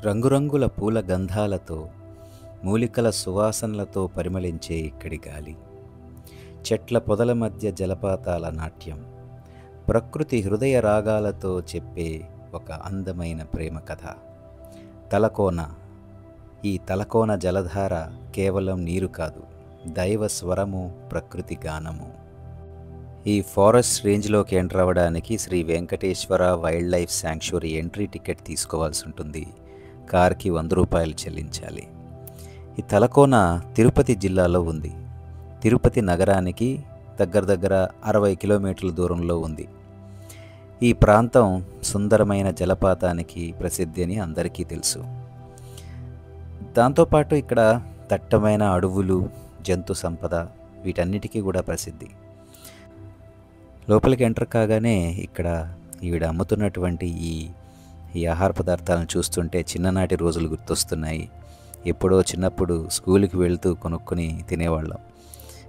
రంగురంగుల పూల గంధాలతో, మూలికల సువాసనలతో పరిమళించే ఇక్కడి గాలి, చెట్ల పొదల మధ్య జలపాతాల నాట్యం, ప్రకృతి హృదయ రాగాలతో చెప్పే ఒక అందమైన ప్రేమ కథ. తలకోన. ఈ తలకోన జలధార కేవలం నీరు కాదు, దైవ స్వరము, ప్రకృతి గానము. ఈ ఫారెస్ట్ రేంజ్లోకి ఎంటర్ అవ్వడానికి Sri Venkateswara wildlife sanctuary entry ticket తీసుకోవాల్సి ఉంటుంది. కార్కి 100 రూపాయలు చెల్లించాలి. ఈ తలకోన తిరుపతి జిల్లాలో ఉంది. తిరుపతి నగరానికి దగ్గర 60 కిలోమీటర్ల దూరంలో ఉంది. ఈ ప్రాంతం సుందరమైన జలపాతానికి ప్రసిద్ధి అని అందరికీ తెలుసు. దాంతోపాటు ఇక్కడ దట్టమైన అడవులు, జంతు సంపద, వీటన్నిటికీ కూడా ప్రసిద్ధి. లోపలికి ఎంటర్ కాగానే ఇక్కడ ఈవిడ అమ్ముతున్నటువంటి ఈ ఆహార పదార్థాలను చూస్తుంటే చిన్ననాటి రోజులు గుర్తొస్తున్నాయి. ఎప్పుడో చిన్నప్పుడు స్కూల్కి వెళ్తూ కొనుక్కొని తినేవాళ్ళం.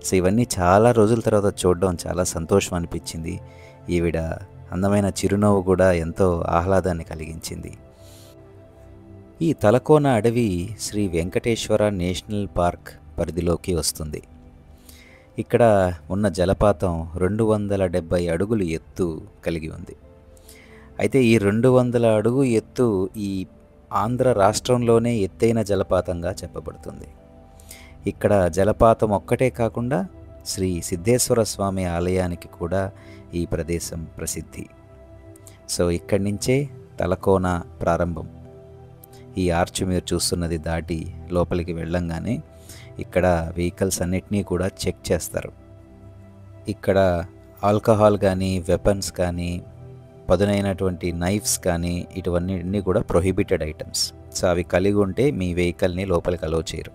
సో ఇవన్నీ చాలా రోజుల తర్వాత చూడడం చాలా సంతోషం అనిపించింది. ఈవిడ అందమైన చిరునవ్వు కూడా ఎంతో ఆహ్లాదాన్ని కలిగించింది. ఈ తలకోన అడవి శ్రీ వెంకటేశ్వర నేషనల్ పార్క్ పరిధిలోకి వస్తుంది. ఇక్కడ ఉన్న జలపాతం 270 అడుగులు ఎత్తు కలిగి ఉంది. అయితే ఈ 200 అడుగు ఎత్తు ఈ ఆంధ్ర రాష్ట్రంలోనే ఎత్తైన జలపాతంగా చెప్పబడుతుంది. ఇక్కడ జలపాతం ఒక్కటే కాకుండా శ్రీ సిద్ధేశ్వర స్వామి ఆలయానికి కూడా ఈ ప్రదేశం ప్రసిద్ధి. సో ఇక్కడి నుంచే తలకోన ప్రారంభం. ఈ ఆర్చ్ మీరు చూస్తున్నది దాటి లోపలికి వెళ్ళంగానే ఇక్కడ వెహికల్స్ అన్నిటినీ కూడా చెక్ చేస్తారు. ఇక్కడ ఆల్కహాల్ కానీ, వెపన్స్ కానీ, పదునైనటువంటి నైఫ్స్ కానీ, ఇటువన్నీ కూడా ప్రొహిబిటెడ్ ఐటమ్స్. సో అవి కలిగి ఉంటే మీ వెహికల్ని లోపలికి అలో చేయరు.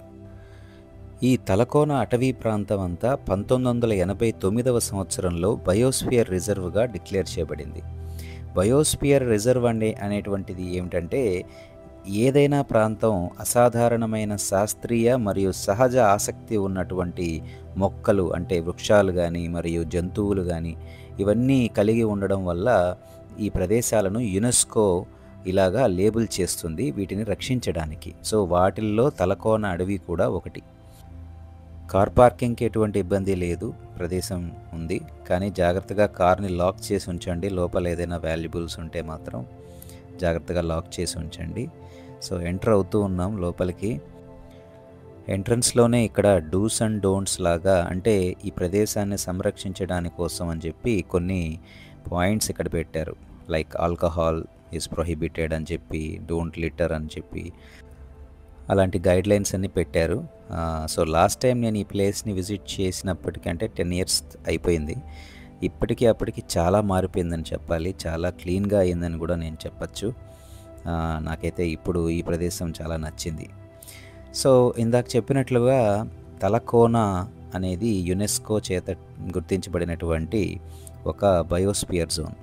ఈ తలకోన అటవీ ప్రాంతం అంతా 1989వ సంవత్సరంలో బయోస్ఫియర్ రిజర్వ్గా డిక్లేర్ చేయబడింది. బయోస్ఫియర్ రిజర్వ్ అనేటువంటిది ఏమిటంటే, ఏదైనా ప్రాంతం అసాధారణమైన శాస్త్రీయ మరియు సహజ ఆసక్తి ఉన్నటువంటి మొక్కలు అంటే వృక్షాలు కానీ మరియు జంతువులు కానీ ఇవన్నీ కలిగి ఉండడం వల్ల ఈ ప్రదేశాలను యునెస్కో ఇలాగా లేబుల్ చేస్తుంది వీటిని రక్షించడానికి. సో వాటిల్లో తలకోన అడవి కూడా ఒకటి. కార్ పార్కింగ్కి ఎటువంటి ఇబ్బంది లేదు, ప్రదేశం ఉంది. కానీ జాగ్రత్తగా కార్ని లాక్ చేసి ఉంచండి. లోపల ఏదైనా వాల్యుబుల్స్ ఉంటే మాత్రం జాగ్రత్తగా లాక్ చేసి ఉంచండి. సో ఎంటర్ అవుతూ ఉన్నాం లోపలికి. ఎంట్రన్స్లోనే ఇక్కడ డూస్ అండ్ డోంట్స్ లాగా, అంటే ఈ ప్రదేశాన్ని సంరక్షించడానికి కోసం అని చెప్పి కొన్ని పాయింట్స్ ఇక్కడ పెట్టారు. లైక్ ఆల్కహాల్ ఈజ్ ప్రొహిబిటెడ్ అని చెప్పి, డోంట్ లిటర్ అని చెప్పి, అలాంటి గైడ్లైన్స్ అన్నీ పెట్టారు. సో లాస్ట్ టైం నేను ఈ ప్లేస్ని విజిట్ చేసినప్పటికంటే 10 years అయిపోయింది. ఇప్పటికీ అప్పటికి చాలా మారిపోయిందని చెప్పాలి. చాలా క్లీన్గా అయిందని కూడా నేను చెప్పచ్చు. నాకైతే ఇప్పుడు ఈ ప్రదేశం చాలా నచ్చింది. సో ఇందాక చెప్పినట్లుగా తలకోన అనేది యునెస్కో చేత గుర్తించబడినటువంటి ఒక బయోస్ఫియర్ జోన్.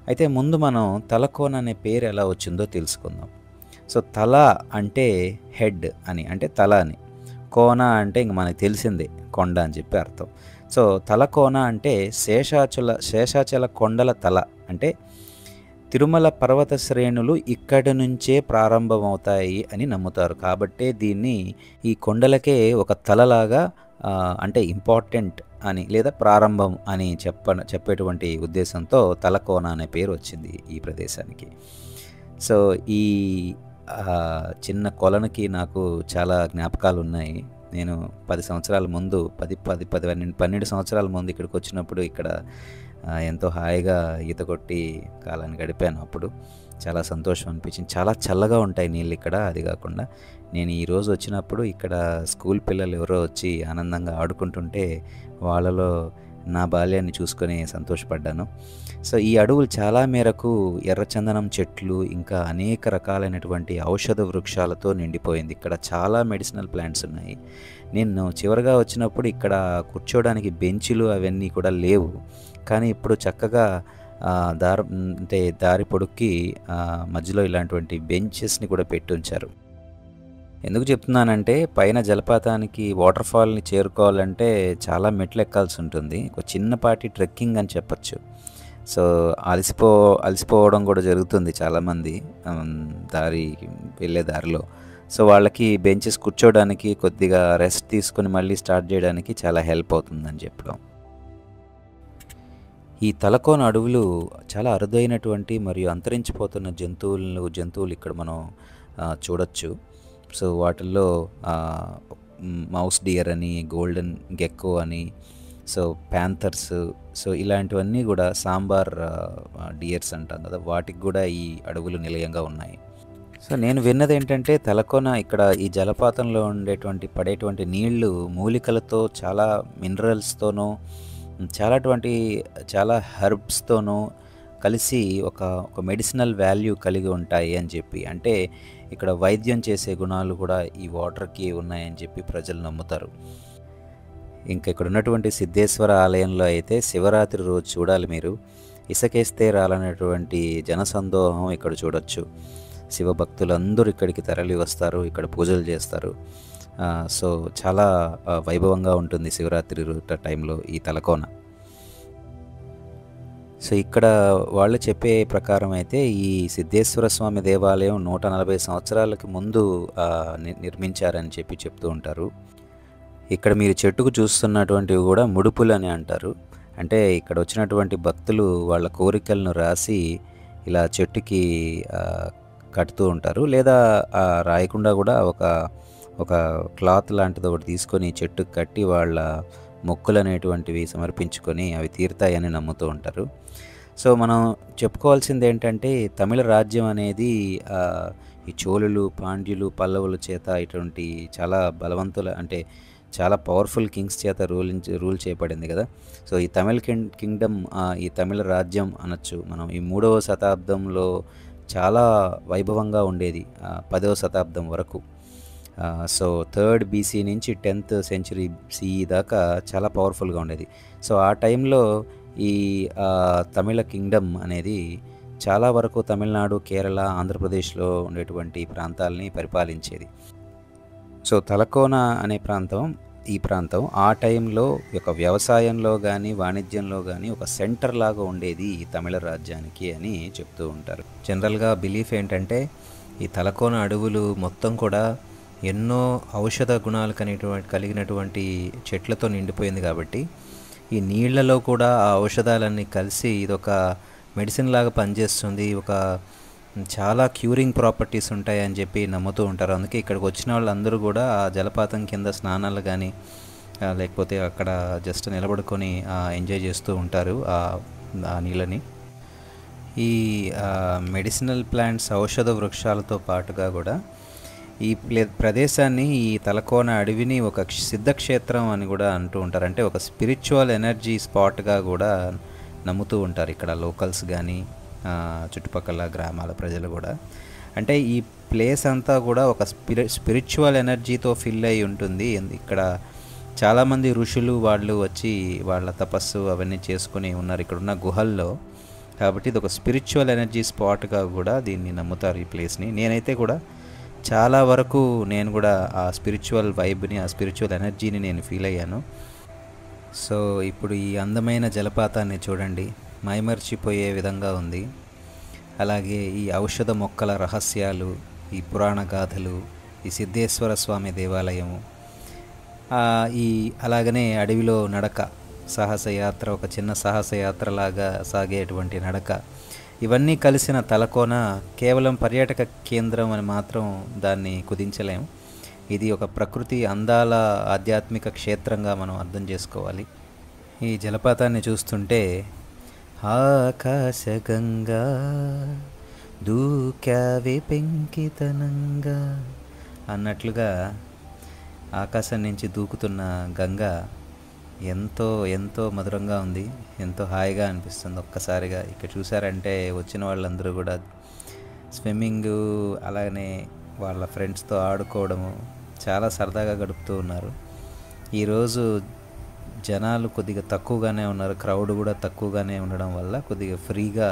అయితే ముందు మనం తలకోన అనే పేరు ఎలా వచ్చిందో తెలుసుకుందాం. సో తల అంటే హెడ్ అని, అంటే తల అని. కోన అంటే ఇంక మనకు తెలిసిందే కొండ అని చెప్పి అర్థం. సో తలకోన అంటే శేషాచల కొండల తల, అంటే తిరుమల పర్వత శ్రేణులు ఇక్కడి నుంచే ప్రారంభమవుతాయి అని నమ్ముతారు. కాబట్టే దీన్ని ఈ కొండలకే ఒక తలలాగా, అంటే ఇంపార్టెంట్ అని లేదా ప్రారంభం అని చెప్పేటువంటి ఉద్దేశంతో తలకోన అనే పేరు వచ్చింది ఈ ప్రదేశానికి. సో ఈ చిన్న కొలనుకి నాకు చాలా జ్ఞాపకాలు ఉన్నాయి. నేను 10 సంవత్సరాల ముందు 12 సంవత్సరాల ముందు ఇక్కడికి వచ్చినప్పుడు ఇక్కడ ఎంతో హాయిగా ఈత కొట్టి కాలాన్ని గడిపాను. అప్పుడు చాలా సంతోషం అనిపించింది. చాలా చల్లగా ఉంటాయి నీళ్ళు ఇక్కడ. అది కాకుండా నేను ఈరోజు వచ్చినప్పుడు ఇక్కడ స్కూల్ పిల్లలు ఎవరో వచ్చి ఆనందంగా ఆడుకుంటుంటే వాళ్ళలో నా బాల్యాన్ని చూసుకొని సంతోషపడ్డాను. సో ఈ అడవులు చాలా మేరకు ఎర్రచందనం చెట్లు, ఇంకా అనేక రకాలైనటువంటి ఔషధ వృక్షాలతో నిండిపోయింది. ఇక్కడ చాలా మెడిసినల్ ప్లాంట్స్ ఉన్నాయి. నేను చివరిగా వచ్చినప్పుడు ఇక్కడ కూర్చోవడానికి బెంచులు అవన్నీ కూడా లేవు. కానీ ఇప్పుడు చక్కగా దారి పొడుక్కి మధ్యలో ఇలాంటి బెంచెస్ని కూడా పెట్టి ఉంచారు. ఎందుకు చెప్తున్నానంటే, పైన జలపాతానికి వాటర్ ఫాల్ని చేరుకోవాలంటే చాలా మెట్లు ఎక్కాల్సి ఉంటుంది. ఒక చిన్నపాటి ట్రెక్కింగ్ అని చెప్పచ్చు. సో, అలసిపో అలసిపోవడం కూడా జరుగుతుంది చాలామంది దారి వెళ్ళే దారిలో. సో, వాళ్ళకి బెంచెస్ కూర్చోవడానికి కొద్దిగా రెస్ట్ తీసుకొని మళ్ళీ స్టార్ట్ చేయడానికి చాలా హెల్ప్ అవుతుందని చెప్పడం. ఈ తలకోన అడవులు చాలా అరుదైనటువంటి మరియు అంతరించిపోతున్న జంతువులు ఇక్కడ మనం చూడొచ్చు. సో, వాటిల్లో మౌస్ డియర్ అని, గోల్డెన్ గెక్కో అని, సో ప్యాంథర్స్, సో ఇలాంటివన్నీ కూడా సాంబార్ డియర్స్ అంటాం కదా, వాటికి కూడా ఈ అడవులు నిలయంగా ఉన్నాయి. సో నేను విన్నది ఏంటంటే తలకోన ఇక్కడ ఈ జలపాతంలో పడేటువంటి నీళ్లు మూలికలతో, చాలా మినరల్స్తోనూ, చాలా హెర్బ్స్తోనూ కలిసి ఒక ఒక మెడిసినల్ వాల్యూ కలిగి ఉంటాయి అని చెప్పి, అంటే ఇక్కడ వైద్యం చేసే గుణాలు కూడా ఈ వాటర్కి ఉన్నాయని చెప్పి ప్రజలు నమ్ముతారు. ఇంకా ఇక్కడ ఉన్నటువంటి సిద్ధేశ్వర ఆలయంలో అయితే శివరాత్రి రోజు చూడాలి మీరు, ఇసకేస్తే రాలనేటువంటి జనసందోహం ఇక్కడ చూడొచ్చు. శివభక్తులందరూ ఇక్కడికి తరలి వస్తారు, ఇక్కడ పూజలు చేస్తారు. సో చాలా వైభవంగా ఉంటుంది శివరాత్రి టైంలో ఈ తలకోన. సో ఇక్కడ వాళ్ళు చెప్పే ప్రకారం అయితే ఈ సిద్ధేశ్వర స్వామి దేవాలయం 140 సంవత్సరాలకి ముందు నిర్మించారని చెప్పి చెప్తూ ఉంటారు. ఇక్కడ మీరు చెట్టుకు చూస్తున్నటువంటివి కూడా ముడుపులు అని అంటారు. అంటే ఇక్కడ వచ్చినటువంటి భక్తులు వాళ్ళ కోరికలను రాసి ఇలా చెట్టుకి కడుతూ ఉంటారు. లేదా రాయకుండా కూడా ఒక క్లాత్ లాంటిది ఒకటి తీసుకొని చెట్టుకు కట్టి వాళ్ళ మొక్కులు అనేటువంటివి సమర్పించుకొని అవి తీరుతాయని నమ్ముతూ ఉంటారు. సో మనం చెప్పుకోవాల్సింది ఏంటంటే, తమిళ రాజ్యం అనేది ఈ చోళులు, పాండ్యులు, పల్లవుల చేత ఇటువంటి చాలా బలవంతుల, అంటే చాలా పవర్ఫుల్ కింగ్స్ చేత రూల్ చేయబడింది కదా. సో ఈ తమిళ కింగ్డమ్, ఈ తమిళ రాజ్యం అనొచ్చు మనం, ఈ 3వ శతాబ్దంలో చాలా వైభవంగా ఉండేది, 10వ శతాబ్దం వరకు. సో 3rd BC నుంచి 10th century CE దాకా చాలా పవర్ఫుల్గా ఉండేది. సో ఆ టైంలో ఈ తమిళ కింగ్డమ్ అనేది చాలా వరకు తమిళనాడు, కేరళ, ఆంధ్రప్రదేశ్లో ఉండేటువంటి ప్రాంతాలని పరిపాలించేది. సో తలకోన అనే ఈ ప్రాంతం ఆ టైంలో ఒక వ్యవసాయంలో కానీ వాణిజ్యంలో కానీ ఒక సెంటర్ లాగా ఉండేది ఈ తమిళ రాజ్యానికి అని చెప్తూ ఉంటారు. జనరల్గా బిలీఫ్ ఏంటంటే, ఈ తలకోన అడవులు మొత్తం కూడా ఎన్నో ఔషధ గుణాలు కలిగినటువంటి చెట్లతో నిండిపోయింది కాబట్టి ఈ నీళ్లలో కూడా ఆ ఔషధాలన్నీ కలిసి ఇదొక మెడిసిన్ లాగా పనిచేస్తుంది, ఒక చాలా క్యూరింగ్ ప్రాపర్టీస్ ఉంటాయని చెప్పి నమ్ముతూ ఉంటారు. అందుకే ఇక్కడికి వచ్చిన వాళ్ళందరూ కూడా ఆ జలపాతం కింద స్నానాలు కానీ లేకపోతే అక్కడ జస్ట్ నిలబడుకొని ఎంజాయ్ చేస్తూ ఉంటారు ఆ నీళ్ళని. ఈ మెడిసినల్ ప్లాంట్స్, ఔషధ వృక్షాలతో పాటుగా కూడా ఈ ప్రదేశాన్ని, ఈ తలకోన అడవిని ఒక సిద్ధక్షేత్రం అని కూడా అంటూ ఉంటారు. అంటే ఒక స్పిరిచువల్ ఎనర్జీ స్పాట్గా కూడా నమ్ముతూ ఉంటారు ఇక్కడ లోకల్స్ కానీ చుట్టుపక్కల గ్రామాల ప్రజలు కూడా. అంటే ఈ ప్లేస్ అంతా కూడా ఒక స్పిరిచువల్ ఎనర్జీతో ఫిల్ అయి ఉంటుంది. ఇక్కడ చాలామంది ఋషులు వాళ్ళు వచ్చి వాళ్ళ తపస్సు అవన్నీ చేసుకుని ఉన్నారు ఇక్కడ ఉన్న గుహల్లో. కాబట్టి ఇది ఒక స్పిరిచువల్ ఎనర్జీ స్పాట్గా కూడా దీన్ని నమ్ముతారు ఈ ప్లేస్ని. నేనైతే కూడా చాలా వరకు నేను కూడా ఆ స్పిరిచువల్ వైబ్ని, ఆ స్పిరిచువల్ ఎనర్జీని నేను ఫీల్ అయ్యాను. సో ఇప్పుడు ఈ అందమైన జలపాతాన్ని చూడండి, మైమర్చిపోయే విధంగా ఉంది. అలాగే ఈ ఔషధ మొక్కల రహస్యాలు, ఈ పురాణ గాథలు, ఈ సిద్ధేశ్వర స్వామి దేవాలయము, అలాగనే అడవిలో నడక, సాహసయాత్ర, ఒక చిన్న సాహసయాత్రలాగా సాగేటువంటి నడక, ఇవన్నీ కలిసిన తలకోన కేవలం పర్యాటక కేంద్రం అని మాత్రం దాన్ని కుదించలేము. ఇది ఒక ప్రకృతి అందాల ఆధ్యాత్మిక క్షేత్రంగా మనం అర్థం చేసుకోవాలి. ఈ జలపాతాన్ని చూస్తుంటే ఆకాశగంగా దూకావే పెంకితనంగా అన్నట్లుగా ఆకాశం నుంచి దూకుతున్న గంగ ఎంతో ఎంతో మధురంగా ఉంది, ఎంతో హాయిగా అనిపిస్తుంది. ఒక్కసారిగా ఇక్కడ చూసారంటే వచ్చిన వాళ్ళందరూ కూడా స్విమ్మింగు, అలాగనే వాళ్ళ ఫ్రెండ్స్తో ఆడుకోవడము చాలా సరదాగా గడుపుతూ ఉన్నారు. ఈరోజు జనాలు కొద్దిగా తక్కువగానే ఉన్నారు, క్రౌడ్ కూడా తక్కువగానే ఉండడం వల్ల కొద్దిగా ఫ్రీగా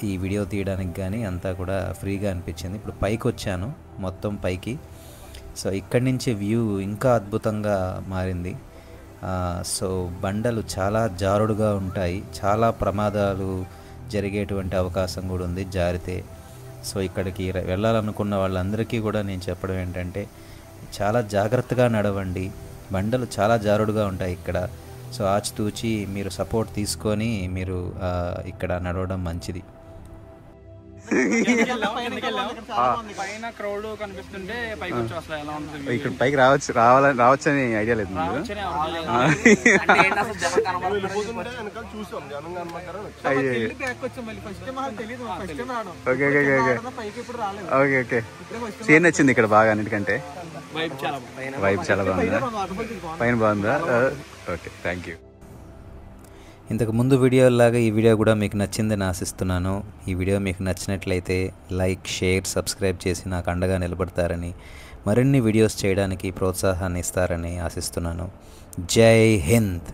ఈ వీడియో తీయడానికి కానీ అంతా కూడా ఫ్రీగా అనిపించింది. ఇప్పుడు పైకి వచ్చాను, మొత్తం పైకి. సో ఇక్కడి నుంచి వ్యూ ఇంకా అద్భుతంగా మారింది. సో బండలు చాలా జారుడుగా ఉంటాయి, చాలా ప్రమాదాలు జరిగేటువంటి అవకాశం కూడా ఉంది జారితే. సో ఇక్కడికి వెళ్ళాలనుకున్న వాళ్ళందరికీ కూడా నేను చెప్పడం ఏంటంటే చాలా జాగ్రత్తగా నడవండి, బండలు చాలా జారుడుగా ఉంటాయి ఇక్కడ. సో ఆచితూచి మీరు సపోర్ట్ తీసుకొని మీరు ఇక్కడ నడవడం మంచిది. పైన క్రౌడ్ కనిపిస్తుంటే పైకి వచ్చి అసలు ఎలా ఉంటుంది, ఇక్కడ పైకి రావచ్చని ఐడియా లేదు. Okay okay. సీన్ నచ్చింది ఇక్కడ బాగా, అన్నిటికంటే వైబ్ చాలా బాగుందా, పైన బాగుందా? Okay, thank you. ఇంతకు ముందు వీడియోలాగా ఈ వీడియో కూడా మీకు నచ్చిందని ఆశిస్తున్నాను. ఈ వీడియో మీకు నచ్చినట్లయితే లైక్, షేర్, సబ్స్క్రైబ్ చేసి నాకు అండగా నిలబడతారని, మరిన్ని వీడియోస్ చేయడానికి ప్రోత్సాహాన్ని ఇస్తారని ఆశిస్తున్నాను. జై హింద్.